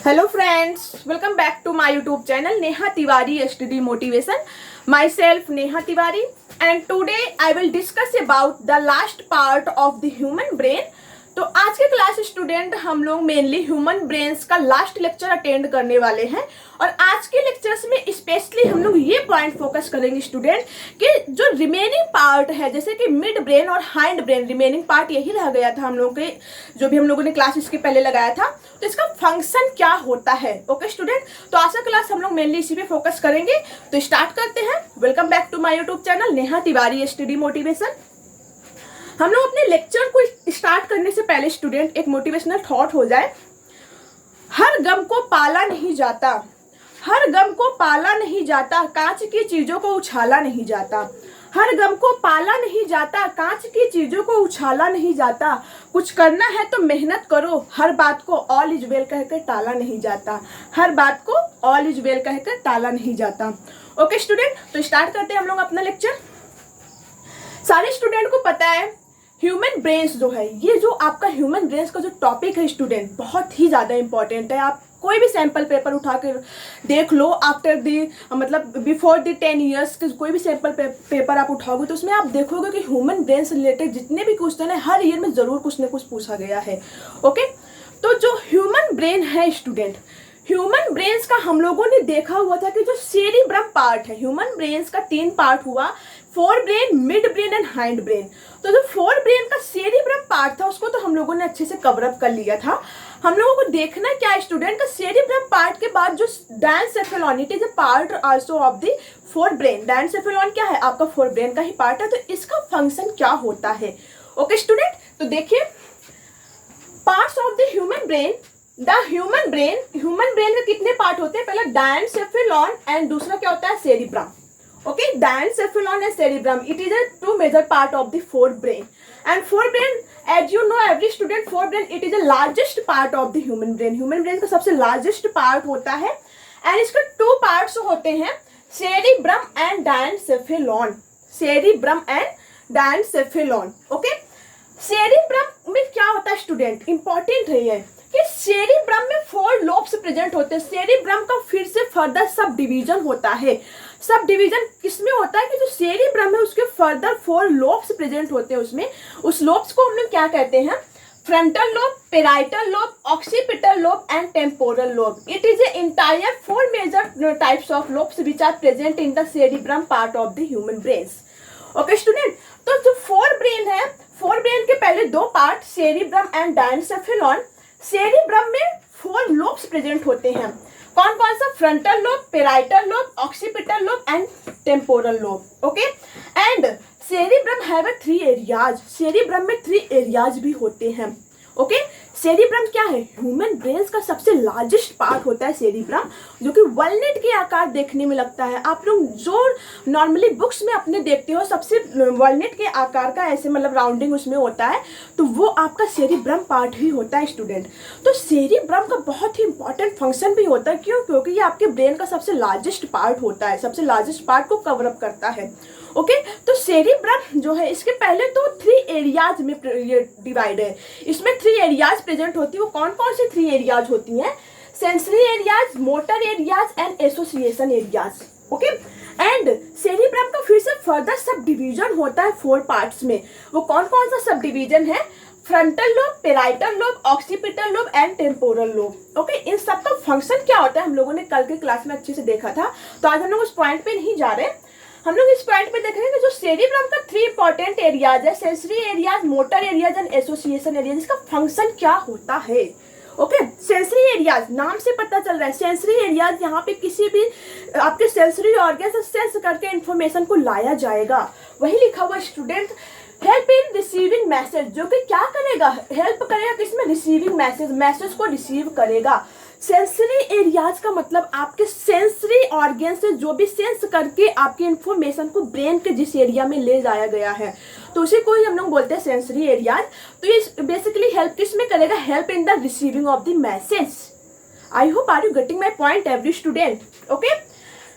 Hello friends, welcome back to my YouTube channel Neha Tiwari Study Motivation. Myself Neha Tiwari, and today I will discuss about the last part of the human brain. तो आज के class student हम लोग mainly human brains का last lecture attend करने वाले हैं और आज के लेक्चर्स में स्पेशली हम लोग ये पॉइंट फोकस करेंगे स्टूडेंट कि जो रिमेनिंग पार्ट है जैसे कि मिड ब्रेन और हाइंड ब्रेन, रिमेनिंग पार्ट यही रह गया था हम लोगों के जो भी हम लोगों ने क्लास इसके पहले लगाया था, तो इसका फंक्शन क्या होता है। ओके स्टूडेंट, तो आज का क्लास हम लोग मेनली इसी पे फोकस करेंगे। तो स्टार्ट करते हैं। Welcome back to my YouTube channel Neha Tiwari study motivation. हम लोग अपने लेक्चर को स्टार्ट करने से पहले स्टूडेंट एक मोटिवेशनल थॉट हो जाए। हर गम को पाला नहीं जाता, हर गम को पाला नहीं जाता, कांच की चीजों को उछाला नहीं जाता। हर गम को पाला नहीं जाता, कांच की चीजों को उछाला नहीं जाता। कुछ करना है तो मेहनत करो, हर बात को ऑल इज वेल कहकर टाला नहीं जाता। हर बात को ऑल इज वेल कहकर टाला नहीं जाता। ओके स्टूडेंट, तो स्टार्ट करते हैं हम लोग अपना लेक्चर। सारे स्टूडेंट को पता है ह्यूमन ब्रेन्स जो है, ये जो आपका ह्यूमन ब्रेन्स का जो टॉपिक है स्टूडेंट बहुत ही ज़्यादा इंपॉर्टेंट है। आप कोई भी सैंपल पेपर उठा कर देख लो, आफ्टर दी मतलब बिफोर दी 10 ईयर्स के कोई भी सैंपल पेपर आप उठाओगे तो उसमें आप देखोगे कि ह्यूमन ब्रेन से रिलेटेड जितने भी क्वेश्चन है हर ईयर में ज़रूर कुछ ना कुछ पूछा गया है। ओके, तो जो ह्यूमन ब्रेन है स्टूडेंट, ह्यूमन ब्रेन्स का हम लोगों ने देखा हुआ था कि जो सेरिब्रम पार्ट है, ह्यूमन ब्रेन्स का 3 पार्ट हुआ, fore brain, mid brain and hind brain. तो जो फोर ब्रेन का सेरिब्रम पार्ट था उसको तो हम लोगों ने अच्छे से कवर अप कर लिया था। हम लोगों को देखना क्या है स्टूडेंट का सेरिब्रम पार्ट के बाद जो diencephalon, it is a part also of the fore brain. Diencephalon क्या है, आपका फोर ब्रेन का ही पार्ट है। तो इसका फंक्शन क्या होता है। ओके स्टूडेंट, तो देखिए parts of the human brain. The human brain के कितने पार्ट होते हैं, पहला डायनसेफेलॉन एंड दूसरा क्या होता है cerebrum. Okay, diencephalon and cerebrum, it is a two major part of the forebrain, and forebrain, as you know every student, forebrain it is the largest part of the human brain। human brain का सबसे largest part होता है and इसके 2 parts होते हैं, cerebrum and diencephalon। cerebrum and diencephalon। okay, cerebrum में क्या होता है स्टूडेंट, इंपॉर्टेंट है ये कि सेरिब्रम में 4 लोब्स प्रेजेंट होते हैं। सेरिब्रम का फिर से फर्दर सब डिवीजन होता है। सब डिवीजन किसमें होता है कि जो सेरिब्रम है उसके फर्दर 4 लोब्स प्रेजेंट होते हैं। उसमें उस लोब्स को हम लोग क्या कहते हैं, frontal lobe, parietal lobe, occipital lobe and temporal lobe. It is a entire 4 major types of lobes which are present in the cerebrum part of the human brains. Okay student, तो जो fore brain है, fore brain के पहले 2 part cerebrum and diencephalon. Cerebrum में 4 lobes present होते हैं। कौन कौन सा, frontal lobe, parietal lobe, occipital lobe and temporal lobe. Okay, and cerebrum have 3 areas. Cerebrum में 3 एरियाज भी होते हैं। ओके, सेरिब्रम क्या है, ह्यूमन ब्रेन्स का सबसे लार्जेस्ट पार्ट होता है सेरिब्रम, जो कि वॉलनट के आकार देखने में लगता है। आप लोग जो नॉर्मली बुक्स में अपने देखते हो सबसे वॉलनट के आकार का ऐसे मतलब राउंडिंग उसमें होता है, तो वो आपका सेरिब्रम पार्ट ही होता है स्टूडेंट। तो सेरिब्रम का बहुत ही इंपॉर्टेंट फंक्शन भी होता है। क्यों, क्योंकि ये आपके ब्रेन का सबसे लार्जेस्ट पार्ट होता है, सबसे लार्जेस्ट पार्ट को कवर अप करता है। ओके, तो सेरिब्रम जो है इसके पहले तो 3 एरियाज में ये डिवाइड है। इसमें 3 एरियाज प्रेजेंट होती है। वो कौन कौन से 3 एरियाज होती हैं, sensory areas, motor areas and association areas. Okay, and cerebrum का फिर से फर्दर सब डिवीजन होता है 4 पार्ट्स में। वो कौन कौन सा सब डिवीजन है, frontal lobe, parietal lobe, occipital lobe and temporal lobe. Okay, इन सब का फंक्शन क्या होता है हम लोगों ने कल के क्लास में अच्छे से देखा था, तो आज हम लोग उस पॉइंट पे नहीं जा रहे। हम लोग इस पॉइंट पे देखेंगे कि जो सेरिब्रम का 3 इंपॉर्टेंट एरियाज है, sensory areas, motor areas and association areas, इसका फंक्शन क्या होता है। ओके, सेंसरी एरियाज नाम से पता चल रहा है, सेंसरी एरियाज यहाँ पे किसी भी आपके सेंसरी ऑर्गन से सेंस करके इंफॉर्मेशन को लाया जाएगा। वही लिखा हुआ स्टूडेंट, हेल्प इन रिसीविंग मैसेज, जो कि क्या करेगा, हेल्प करेगा किसमें, रिसीविंग मैसेज, मैसेज को रिसीव करेगा। सेंसरी एरियाज का मतलब आपके सेंसरी ऑर्गन से जो भी सेंस करके आपके इंफॉर्मेशन को ब्रेन के जिस एरिया में ले जाया गया है, तो उसे कोई हम लोग बोलते हैं सेंसरी एरियाज। तो ये बेसिकली हेल्प किस में करेगा, help in the receiving of the message. I hope are you getting my point every student. Okay,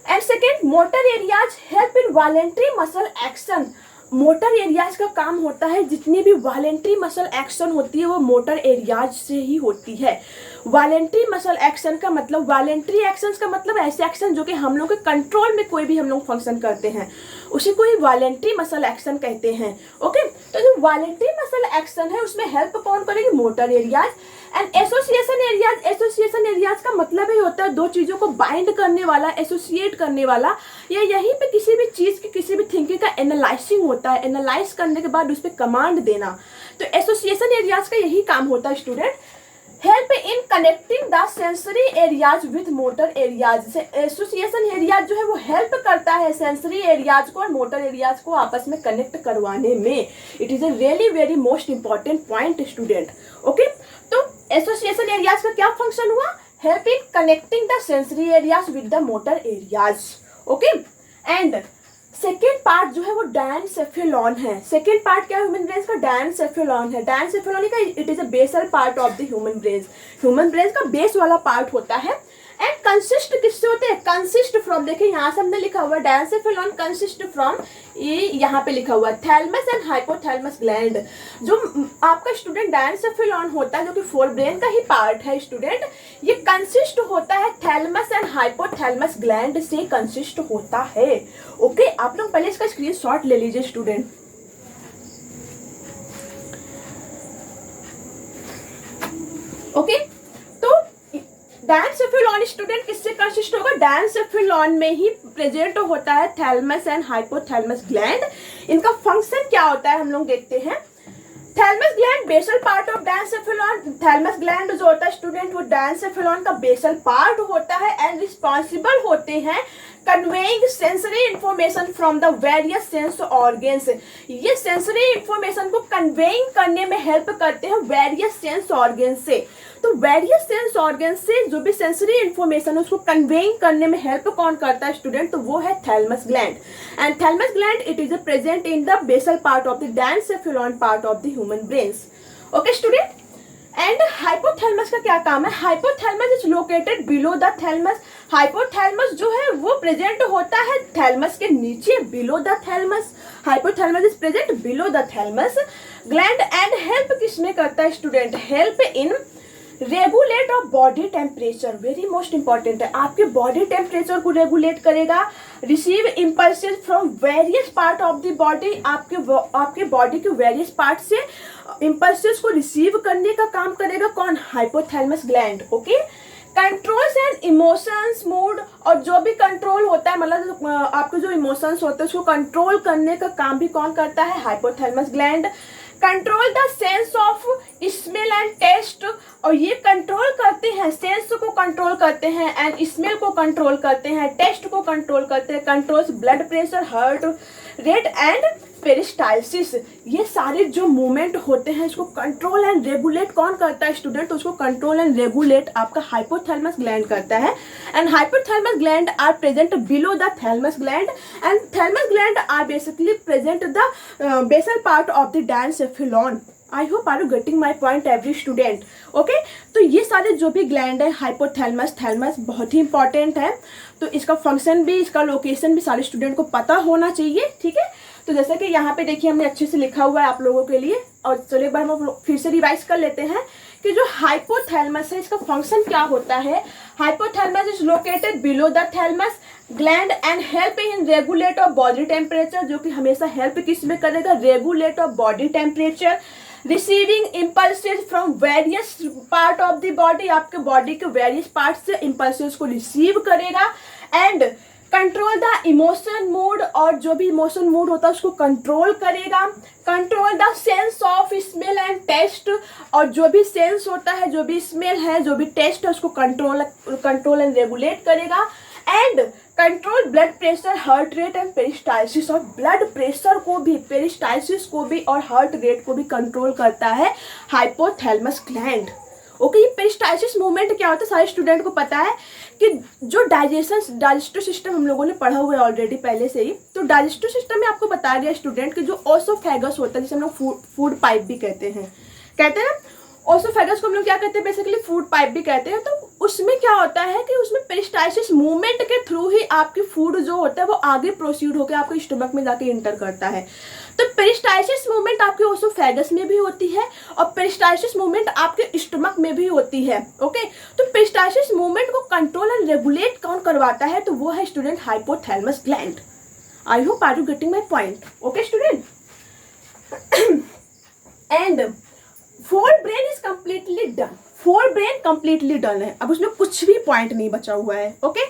and second, motor areas help in voluntary muscle action. Motor areas का काम होता है, जितनी भी वॉलेंट्री मसल एक्शन होती है वो motor areas से ही होती है। वॉलेंट्री मसल एक्शन का मतलब, वॉलेंट्री एक्शंस का मतलब ऐसे एक्शन जो कि हम लोग के कंट्रोल में कोई भी हम लोग फंक्शन करते हैं, उसी को ही वॉलेंट्री मसल एक्शन कहते हैं। ओके, तो जो वॉलेंट्री मसल एक्शन है उसमें हेल्प कौन करेगी? Motor areas. And association areas, association areas का मतलब ही होता है दो चीजों को बाइंड करने वाला, एसोसिएट करने वाला, या यहीं पे किसी भी चीज की, किसी भी थिंकिंग का एनालाइजिंग होता है, एनालाइज करने के बाद उस पर कमांड देना। तो एसोसिएशन एरियाज का यही काम होता है student, help in connecting the sensory areas with motor areas. से एसोसिएशन एरियाज जो है वो हेल्प करता है सेंसरी एरियाज को और मोटर एरियाज को आपस में कनेक्ट करवाने में। It is a really very most important point student. Okay, तो एसोसिएशन एरियाज का क्या फंक्शन हुआ? Help in connecting the sensory areas with the motor areas. Okay, and second part जो है वो डायनसेफेलॉन है। सेकेंड पार्ट क्या है ह्यूमन ब्रेन का? डायनसेफेलॉन है। डायनसेफेलॉन का it is a basal part of the human brain. Human brain का बेस वाला पार्ट होता है। एंड कंसिस्ट किससे होते हैं? कंसिस्ट फ्रॉम, देखिए यहाँ से हमने लिखा हुआ डायनसेफेलॉन कंसिस्ट फ्रॉम, ये यहाँ पे लिखा हुआ है थैलमस एंड हाइपोथैलेमस ग्लैंड। जो आपका स्टूडेंट डायनसेफेलॉन होता है जो कि फोर ब्रेन का ही पार्ट है स्टूडेंट, ये कंसिस्ट होता है थैलमस एंड हाइपोथैलेमस ग्लैंड से कंसिस्ट होता है। ओके, आप लोग पहले इसका स्क्रीनशॉट ले लीजिए स्टूडेंट। ओके, तो डायनसेफेलॉन स्टूडेंट किससे कंसिस्ट होगा? डायनसेफेलॉन में ही प्रेजेंट होता है थैलमस एंड हाइपोथैलेमस ग्लैंड। इनका फंक्शन क्या होता है हम लोग देखते हैं। Thalamus gland basal part of diencephalon. Thalamus gland जो होता है स्टूडेंट वो डायनसेफेलॉन का बेसल पार्ट होता है एंड रिस्पॉन्सिबल होते हैं conveying sensory information from the various sense organs. ये सेंसरी इंफॉर्मेशन को कन्वेइंग करने में हेल्प करते हैं वेरियस सेंस ऑर्गन से। तो वेरियस सेंस ऑर्गन से जो भी सेंसरी इंफॉर्मेशन है उसको कन्वेइंग करने में हेल्प कौन करता है स्टूडेंट? तो वो है thalamus gland. And thalamus gland it is present in the basal part of the diencephalon part of the human brains. Okay student, and hypothalamus का क्या काम है? Hypothalamus is located below the thalamus. Hypothalamus जो है वो present होता है thalamus के नीचे, below the thalamus. Hypothalamus is present below the thalamus gland and help किसमें करता है student? Help in regulate of body temperature. Very most important है, आपके बॉडी टेम्परेचर को रेगुलेट करेगा। Receive impulses from various part of the body. आपके body के various part से इम्पल्सेस को रिसीव करने का काम करेगा कौन? Hypothalamus gland. Okay, controls and emotions mood, और जो भी कंट्रोल होता है मतलब आपके जो इमोशंस होते हैं उसको कंट्रोल करने का काम भी कौन करता है? Hypothalamus gland. Control the sense of smell and taste, और ये कंट्रोल करते हैं, सेंस को कंट्रोल करते हैं एंड स्मेल को कंट्रोल करते हैं, टेस्ट को कंट्रोल करते हैं। Controls blood pressure, heart rate and peristalsis. ये सारे जो मूवमेंट होते हैं इसको कंट्रोल एंड रेगुलेट कौन करता है स्टूडेंट? तो उसको कंट्रोल एंड रेगुलेट आपका हाइपोथैलेमस ग्लैंड करता है। And hypothalamus gland are present below the thalamus gland and thalamus gland are basically present the basal part of the diencephalon. I hope are you getting my point every student. Okay, तो ये सारे जो भी gland है hypothalamus, thalamus बहुत ही important है। तो इसका फंक्शन भी, इसका लोकेशन भी सारे स्टूडेंट को पता होना चाहिए। ठीक है, तो जैसे कि यहाँ पे देखिए हमने अच्छे से लिखा हुआ है आप लोगों के लिए। और चलिए एक बार हम फिर से रिवाइज कर लेते हैं कि जो हाइपोथैलेमस है इसका फंक्शन क्या होता है। Hypothalamus is located below the thalamus gland and help in regulate of body temperature, जो कि हमेशा हेल्प किस में करेगा? Regulate of body temperature. Receiving impulses from various part of the body, आपके बॉडी के वेरियस पार्ट से इम्पल्सेस को रिसीव करेगा। And control the emotion mood, और जो भी इमोशन मूड होता है उसको कंट्रोल करेगा। Control the sense of smell and taste, और जो भी सेंस होता है, जो भी स्मेल है, जो भी टेस्ट है उसको कंट्रोल एंड रेगुलेट करेगा। And control blood pressure, heart rate and peristalsis, और ब्लड प्रेशर को भी, पेरिस्टाल्सिस को भी और हार्ट रेट को भी कंट्रोल करता है हाइपोथैलेमस ग्लैंड। ओके, ये पेरिस्टाल्सिस मूवमेंट क्या होता है सारे स्टूडेंट को पता है कि जो डाइजेस्टिव सिस्टम हम लोगों ने पढ़ा हुआ है ऑलरेडी पहले से ही। तो डाइजेस्टिव सिस्टम में आपको बताया गया स्टूडेंट कि जो ओसोफेगस होता है जिसे हम लोग फूड पाइप भी कहते हैं ना, ओसोफेगस को हम लोग क्या कहते हैं? बेसिकली फूड पाइप भी कहते हैं। तो उसमें क्या होता है कि उसमें पेरिस्टाल्सिस मूवमेंट के थ्रू ही आपकी फूड जो होता है वो आगे प्रोसीड होकर आपके स्टमक में जाके इंटर करता है। तो पेरिस्टाल्सिस मूवमेंट आपके ओसोफेगस में भी होती है और पेरिस्टाल्सिस मूवमेंट आपके स्टमक में भी होती है। ओके, तो पेरिस्टाल्सिस मूवमेंट को कंट्रोल एंड रेगुलेट कौन करवाता है, तो वो है student hypothalamus gland. I hope are you getting my point. Okay student, and fore brain is completely done. Fore brain completely done है, अब उसमें कुछ भी पॉइंट नहीं बचा हुआ है। ओके,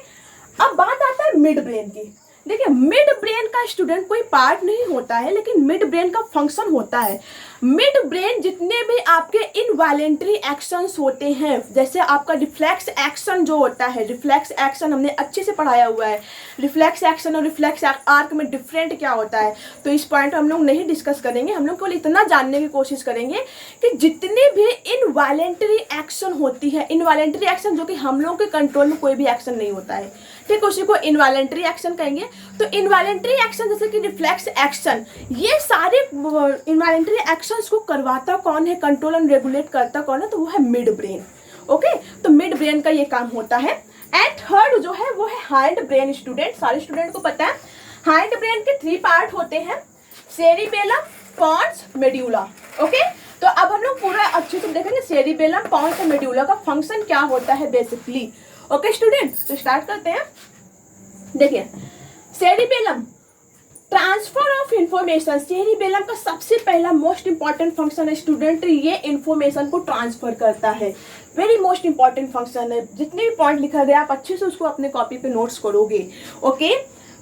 अब बात आता है मिड ब्रेन की। देखिए, मिड ब्रेन का स्टूडेंट कोई पार्ट नहीं होता है, लेकिन मिड ब्रेन का फंक्शन होता है। मिड ब्रेन जितने भी आपके इनवॉलेंट्री एक्शंस होते हैं, जैसे आपका रिफ्लेक्स एक्शन जो होता है, रिफ्लेक्स एक्शन हमने अच्छे से पढ़ाया हुआ है। रिफ्लेक्स एक्शन और रिफ्लेक्स आर्क में डिफरेंट क्या होता है, तो इस पॉइंट हम लोग नहीं डिस्कस करेंगे। हम लोग केवल इतना जानने की कोशिश करेंगे कि जितनी भी इनवॉलेंट्री एक्शन होती है, इनवॉलेंट्री एक्शन जो कि हम लोग के कंट्रोल में कोई भी एक्शन नहीं होता है, ठीक, उसी को इनवॉलेंट्री एक्शन कहेंगे। तो इनवॉलेंट्री एक्शन जैसे कि रिफ्लेक्स एक्शन, ये सारे इनवॉलेंट्री एक्शंस को करवाता कौन है, कंट्रोल एंड रेगुलेट करता कौन है, तो वो है मिड ब्रेन। ओके, तो मिड ब्रेन का ये काम होता है। एंड थर्ड जो है वो है हाइंड ब्रेन। स्टूडेंट, सारे स्टूडेंट को पता है हाइंड ब्रेन के 3 पार्ट होते हैं, सेरिबेलम, पोन्स, मेड्यूला। ओके, तो अब हम लोग पूरा अच्छे से देखेंगे सेरिबेलम, पोन्स और मेड्यूला का फंक्शन क्या होता है बेसिकली। ओके स्टूडेंट, तो स्टार्ट करते हैं। देखिए, cerebellum transfer of information. Cerebellum का सबसे पहला मोस्ट इंपॉर्टेंट फंक्शन है स्टूडेंट, ये इंफॉर्मेशन को ट्रांसफर करता है। वेरी मोस्ट इंपॉर्टेंट फंक्शन है। जितने भी पॉइंट लिखा गया आप अच्छे से उसको अपने कॉपी पे नोट्स करोगे। ओके,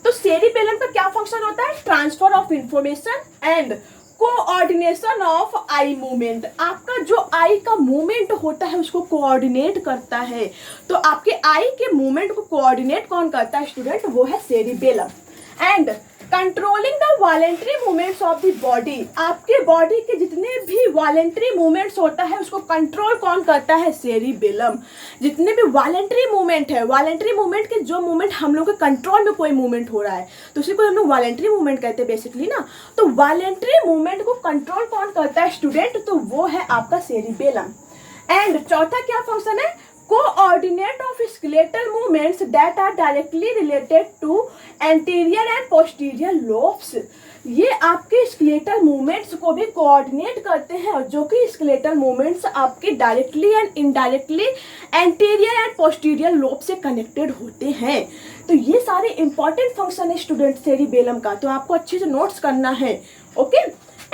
तो सेरिबेलम का क्या फंक्शन होता है, transfer of information and coordination of eye movement. आपका जो आई का मूवमेंट होता है उसको कोऑर्डिनेट करता है। तो आपके आई के मूवमेंट को कोऑर्डिनेट कौन करता है स्टूडेंट, वो है cerebellum. And controlling the voluntary movements of the body. आपके बॉडी के जितने भी वॉलेंट्री मूवमेंट्स होता है उसको कंट्रोल कौन करता है, सेरिबेलम। जितने भी वॉलेंट्री मूवमेंट है, वॉलेंट्री मूवमेंट के जो मूवमेंट हम लोग के कंट्रोल में कोई मूवमेंट हो रहा है तो उसी को हम लोग वॉलेंट्री मूवमेंट कहते हैं बेसिकली ना। तो वॉलेंट्री मूवमेंट को कंट्रोल कौन करता है स्टूडेंट, तो वो है आपका सेरिबेलम। एंड चौथा क्या फंक्शन है, coordinate of skeletal movements that are directly related to anterior and posterior lobes. ये आपके स्केलेटल मूवमेंट्स को भी कोऑर्डिनेट करते हैं, जो कि स्केलेटल मूवमेंट्स आपके directly and indirectly anterior and posterior lobe से कनेक्टेड होते हैं। तो ये सारे इंपॉर्टेंट फंक्शन है स्टूडेंट सेरिबेलम का, तो आपको अच्छे से नोट्स करना है। ओके,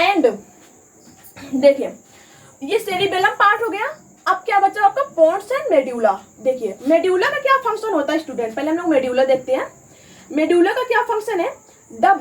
एंड देखिए ये सेरिबेलम पार्ट हो गया। अब क्या बचा आपका, पोन्स एंड मेड्यूला। देखिए मेड्यूला का क्या फंक्शन होता है स्टूडेंट, पहले हम लोग मेड्यूला देखते हैं। मेड्यूला का क्या फंक्शन है, the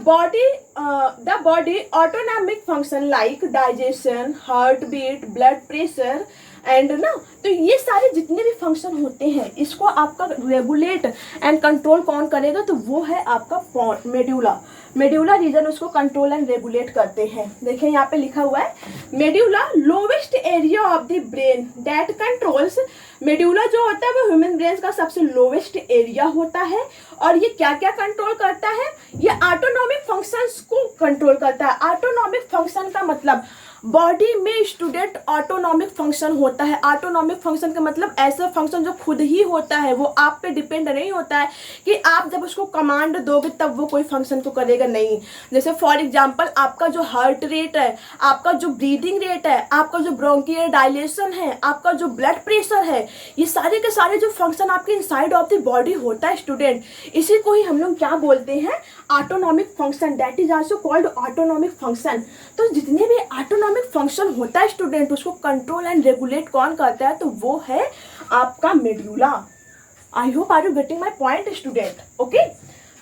body autonomic function like digestion, heart beat, blood pressure and ना, तो ये सारे जितने भी फंक्शन होते हैं इसको आपका रेगुलेट एंड कंट्रोल कौन करेगा, तो वो है आपका मेड्यूला। मेड्यूला रीजन उसको कंट्रोल एंड रेगुलेट करते हैं। देखिए यहाँ पे लिखा हुआ है medulla lowest area of the brain that controls. Medulla जो होता है वो ह्यूमन ब्रेन का सबसे लोवेस्ट एरिया होता है और ये क्या क्या कंट्रोल करता है, ये ऑटोनॉमिक फंक्शंस को कंट्रोल करता है। ऑटोनॉमिक फंक्शन का मतलब बॉडी में स्टूडेंट ऑटोनॉमिक फंक्शन होता है। ऑटोनॉमिक फंक्शन का मतलब ऐसा फंक्शन जो खुद ही होता है, वो आप पे डिपेंड नहीं होता है कि आप जब उसको कमांड दोगे तब वो कोई फंक्शन को करेगा, नहीं। जैसे फॉर एग्जांपल आपका जो हार्ट रेट है, आपका जो ब्रीदिंग रेट है, आपका जो ब्रोंकियल डायलेशन है, आपका जो ब्लड प्रेशर है, ये सारे के सारे जो फंक्शन आपके इनसाइड ऑफ द बॉडी होता है स्टूडेंट, इसी को ही हम लोग क्या बोलते हैं, autonomic function. That is also called autonomic function. तो जितने भी ऑटोनॉमिक फंक्शन होता है स्टूडेंट उसको कंट्रोल एंड रेगुलेट कौन करता है, तो वो है आपका medulla. I hope are you getting my point student. Okay,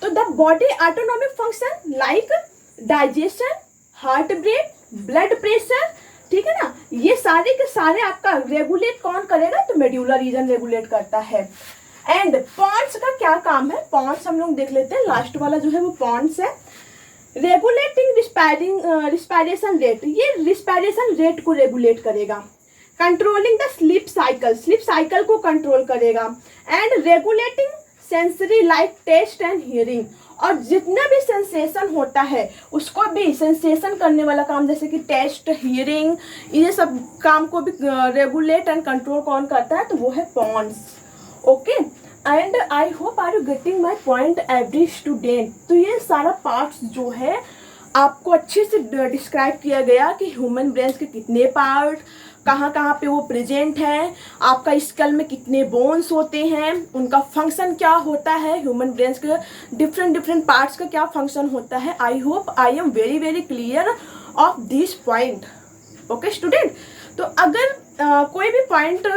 तो the body autonomic function like digestion, heart beat, blood pressure, ठीक है ना, ये सारे के सारे आपका रेगुलेट कौन करेगा, तो मेड्यूला रीजन रेगुलेट करता है। एंड पॉन्स का क्या काम है, पॉन्स हम लोग देख लेते हैं, लास्ट वाला जो है वो पॉन्स है। रेगुलेटिंग रिस्पायरेशन रेट, ये रिस्पायरेशन रेट को रेगुलेट करेगा। कंट्रोलिंग द स्लीप साइकिल को कंट्रोल करेगा। And regulating sensory like taste and hearing, और जितना भी सेंसेशन होता है उसको भी सेंसेशन करने वाला काम, जैसे कि टेस्ट, हियरिंग, ये सब काम को भी रेगुलेट एंड कंट्रोल कौन करता है, तो वो है pons. Okay, and I hope are you getting my point every student. तो ये सारा पार्ट्स जो है आपको अच्छे से डिस्क्राइब किया गया कि ह्यूमन ब्रेन्स के कितने पार्ट, कहाँ कहाँ पे वो प्रेजेंट हैं, आपका स्कल में कितने बोन्स होते हैं, उनका फंक्शन क्या होता है, ह्यूमन ब्रेन्स के डिफरेंट डिफरेंट पार्ट्स का क्या फंक्शन होता है। I hope I am very very clear of this point. Okay student, तो अगर कोई भी पॉइंट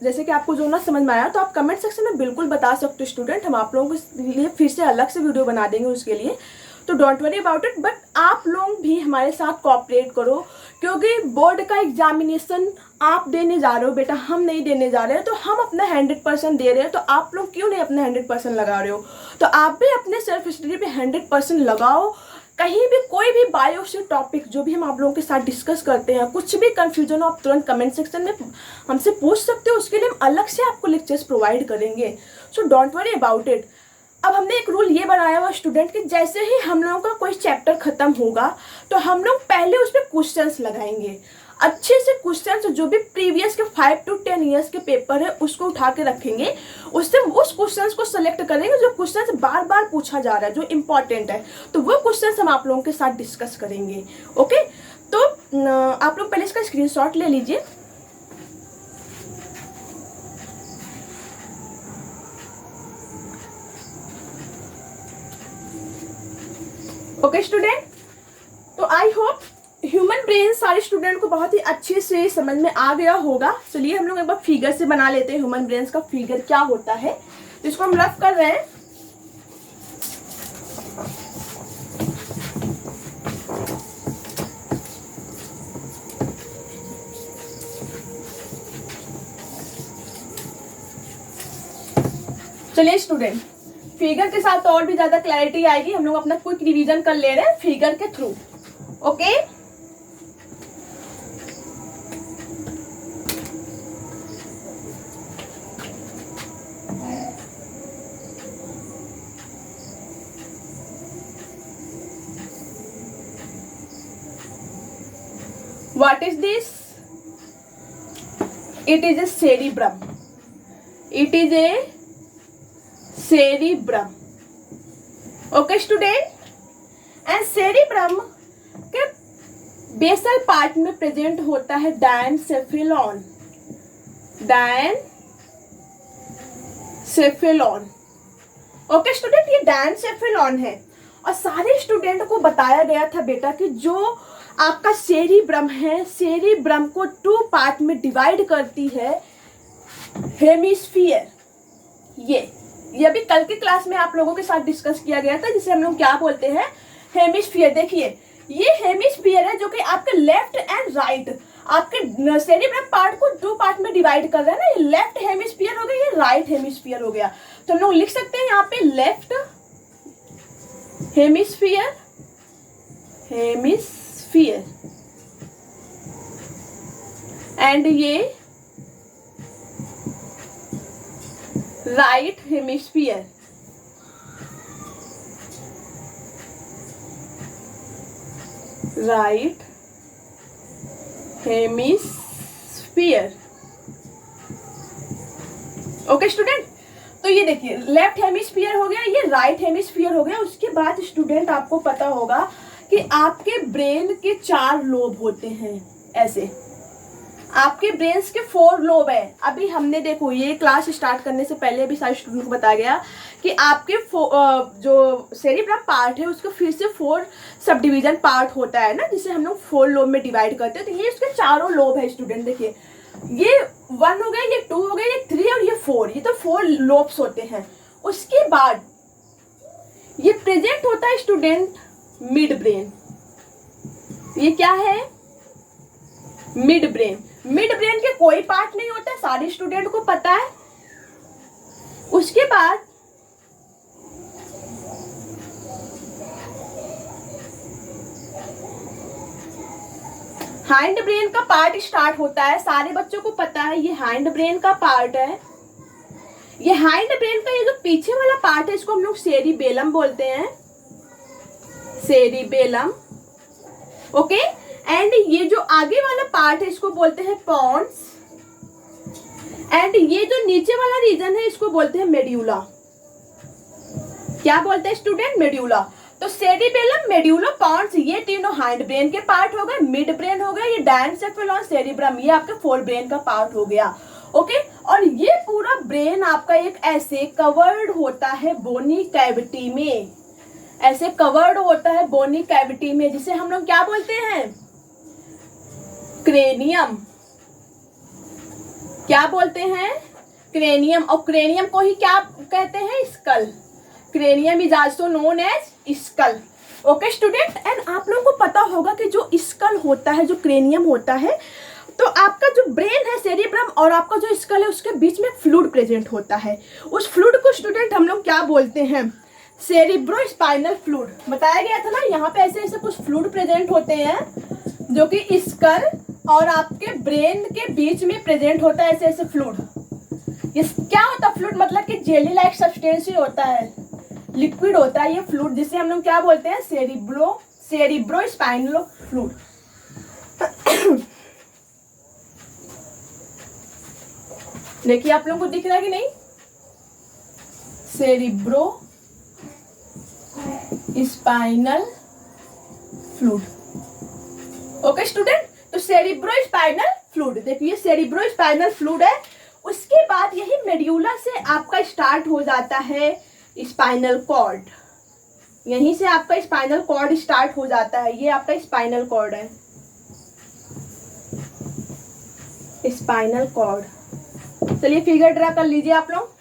जैसे कि आपको जो ना समझ में आया तो आप कमेंट सेक्शन में बिल्कुल बता सकते हो स्टूडेंट, हम आप लोगों के लिए फिर से अलग से वीडियो बना देंगे उसके लिए, तो don't worry about it. But आप लोग भी हमारे साथ कोऑपरेट करो, क्योंकि बोर्ड का एग्जामिनेशन आप देने जा रहे हो बेटा, हम नहीं देने जा रहे हैं, तो हम अपना 100% दे रहे हैं, तो आप लोग क्यों नहीं अपना 100% लगा रहे हो। तो आप भी अपने सेल्फ स्टडी पे 100% लगाओ। कहीं भी कोई भी बायो से टॉपिक जो भी हम आप लोगों के साथ डिस्कस करते हैं, कुछ भी कंफ्यूजन हो आप तुरंत कमेंट सेक्शन में हमसे पूछ सकते हो, उसके लिए हम अलग से आपको लेक्चर्स प्रोवाइड करेंगे। So don't worry about it. अब हमने एक रूल ये बनाया हुआ स्टूडेंट कि जैसे ही हम लोगों का कोई चैप्टर खत्म होगा तो हम लोग पहले उस पर क्वेश्चंस लगाएंगे, अच्छे से क्वेश्चंस जो भी प्रीवियस के 5 to 10 ईयर्स के पेपर है उसको उठा के रखेंगे, उससे उस क्वेश्चंस को सिलेक्ट करेंगे जो क्वेश्चंस बार बार पूछा जा रहा है, जो इंपॉर्टेंट है, तो वो क्वेश्चंस हम आप लोगों के साथ डिस्कस करेंगे। ओके, तो आप लोग पहले इसका स्क्रीनशॉट ले लीजिए। ओके स्टूडेंट, तो आई होप ह्यूमन ब्रेन सारे स्टूडेंट को बहुत ही अच्छे से समझ में आ गया होगा। चलिए हम लोग एक बार फिगर से बना लेते हैं ह्यूमन ब्रेन का फिगर क्या होता है, तो इसको हम रफ कर रहे हैं। चलिए स्टूडेंट, फिगर के साथ तो और भी ज्यादा क्लैरिटी आएगी, हम लोग अपना क्विक रिवीजन कर ले रहे हैं फिगर के through. Okay, what is this? It is A cerebrum. It is A cerebrum. Okay student, and cerebrum के बेसल पार्ट में प्रेजेंट होता है डायनसेफेलॉन। डायनसेफेलॉन। ओके स्टूडेंट, ये डायनसेफेलॉन है, और सारे स्टूडेंट को बताया गया था बेटा कि जो आपका सेरिब्रम है, सेरिब्रम को 2 पार्ट में डिवाइड करती है हेमिस्फीयर। ये भी कल की क्लास में आप लोगों के साथ डिस्कस किया गया था, जिसे हम लोग क्या बोलते हैं, हेमिस्फीयर। देखिए ये हेमिस्फीयर है जो कि आपके लेफ्ट एंड राइट आपके सेरिब्रम पार्ट को 2 पार्ट में डिवाइड कर रहा है ना। ये लेफ्ट हेमिस्फीयर हो गया, ये राइट हेमिस्फीयर हो गया। तो हम लोग लिख सकते हैं यहाँ पे लेफ्ट हेमिस्फीयर, एंड ये right hemisphere. Right hemisphere. Okay student, तो ये देखिए लेफ्ट हेमिस्फीयर हो गया, ये राइट हेमिस्फीयर हो गया। उसके बाद स्टूडेंट आपको पता होगा कि आपके ब्रेन के 4 लोब होते हैं। ऐसे आपके ब्रेन्स के 4 लोब है। अभी हमने देखो ये क्लास स्टार्ट करने से पहले भी सारे स्टूडेंट को बताया गया कि आपके जो सेरिब्रम पार्ट है उसका फिर से 4 सब डिवीजन पार्ट होता है ना, जिसे हम लोग 4 लोब में डिवाइड करते हैं। तो ये इसके चारों लोब है स्टूडेंट। देखिए ये 1 हो गया, ये 2 हो गया, ये 3 और ये 4, ये तो 4 लोब्स होते हैं। उसके बाद ये प्रेजेंट होता है स्टूडेंट मिड ब्रेन। ये क्या है? Mid brain. मिड ब्रेन के कोई पार्ट नहीं होता, सारे स्टूडेंट को पता है। उसके बाद हाइंड ब्रेन का पार्ट स्टार्ट होता है, सारे बच्चों को पता है ये हाइंड ब्रेन का पार्ट है। ये हाइंड ब्रेन का ये जो पीछे वाला पार्ट है इसको हम लोग सेरिबेलम बोलते हैं, सेरिबेलम। ओके, एंड ये जो आगे वाला पार्ट है इसको बोलते हैं पॉन्स, एंड ये जो नीचे वाला रीजन है इसको बोलते हैं मेड्यूला। क्या बोलते हैं स्टूडेंट? मेड्यूला। तो सेरिबेलम, मेड्यूलो पॉन्स ये तीनों हाइंड ब्रेन के पार्ट हो गए, मिड ब्रेन हो गया, ये डायनसेफेलॉन सेरिब्रम ये आपके फोर ब्रेन का पार्ट हो गया। ओके, और ये पूरा ब्रेन आपका एक ऐसे कवर्ड होता है बोनी कैविटी में, ऐसे कवर्ड होता है बोनी कैविटी में, जिसे हम लोग क्या बोलते हैं, क्रेनियम। क्या बोलते हैं, क्रेनियम। और क्रेनियम को ही क्या कहते हैं, skull. Cranium is also known as skull. Okay student, and आप लोगों को पता होगा कि जो स्कल होता है, जो क्रेनियम होता है, तो आपका जो ब्रेन है सेरिब्रम और आपका जो स्कल है उसके बीच में फ्लूइड प्रेजेंट होता है। उस फ्लूइड को स्टूडेंट हम लोग क्या बोलते हैं, सेरिब्रो स्पाइनल फ्लूइड। बताया गया था ना, यहाँ पे ऐसे ऐसे कुछ फ्लूइड प्रेजेंट होते हैं जो कि स्कल और आपके ब्रेन के बीच में प्रेजेंट होता है, ऐसे ऐसे फ्लूइड। ये क्या होता है फ्लूइड, मतलब कि जेली लाइक सब्सटेंस ही होता है, लिक्विड होता है ये फ्लूइड, जिसे हम लोग क्या बोलते हैं, सेरिब्रो स्पाइनल फ्लूइड। देखिए आप लोगों को दिख रहा है कि नहीं, cerebro spinal fluid. Okay student, तो सेरिब्रो स्पाइनल फ्लूइड, देखिए सेरिब्रो स्पाइनल फ्लूइड है। उसके बाद यही मेड्यूला से आपका स्टार्ट हो जाता है स्पाइनल कॉर्ड, यहीं से आपका स्पाइनल कॉर्ड स्टार्ट हो जाता है। ये आपका स्पाइनल कॉर्ड है, स्पाइनल कॉर्ड। चलिए फिगर ड्रा कर लीजिए आप लोग।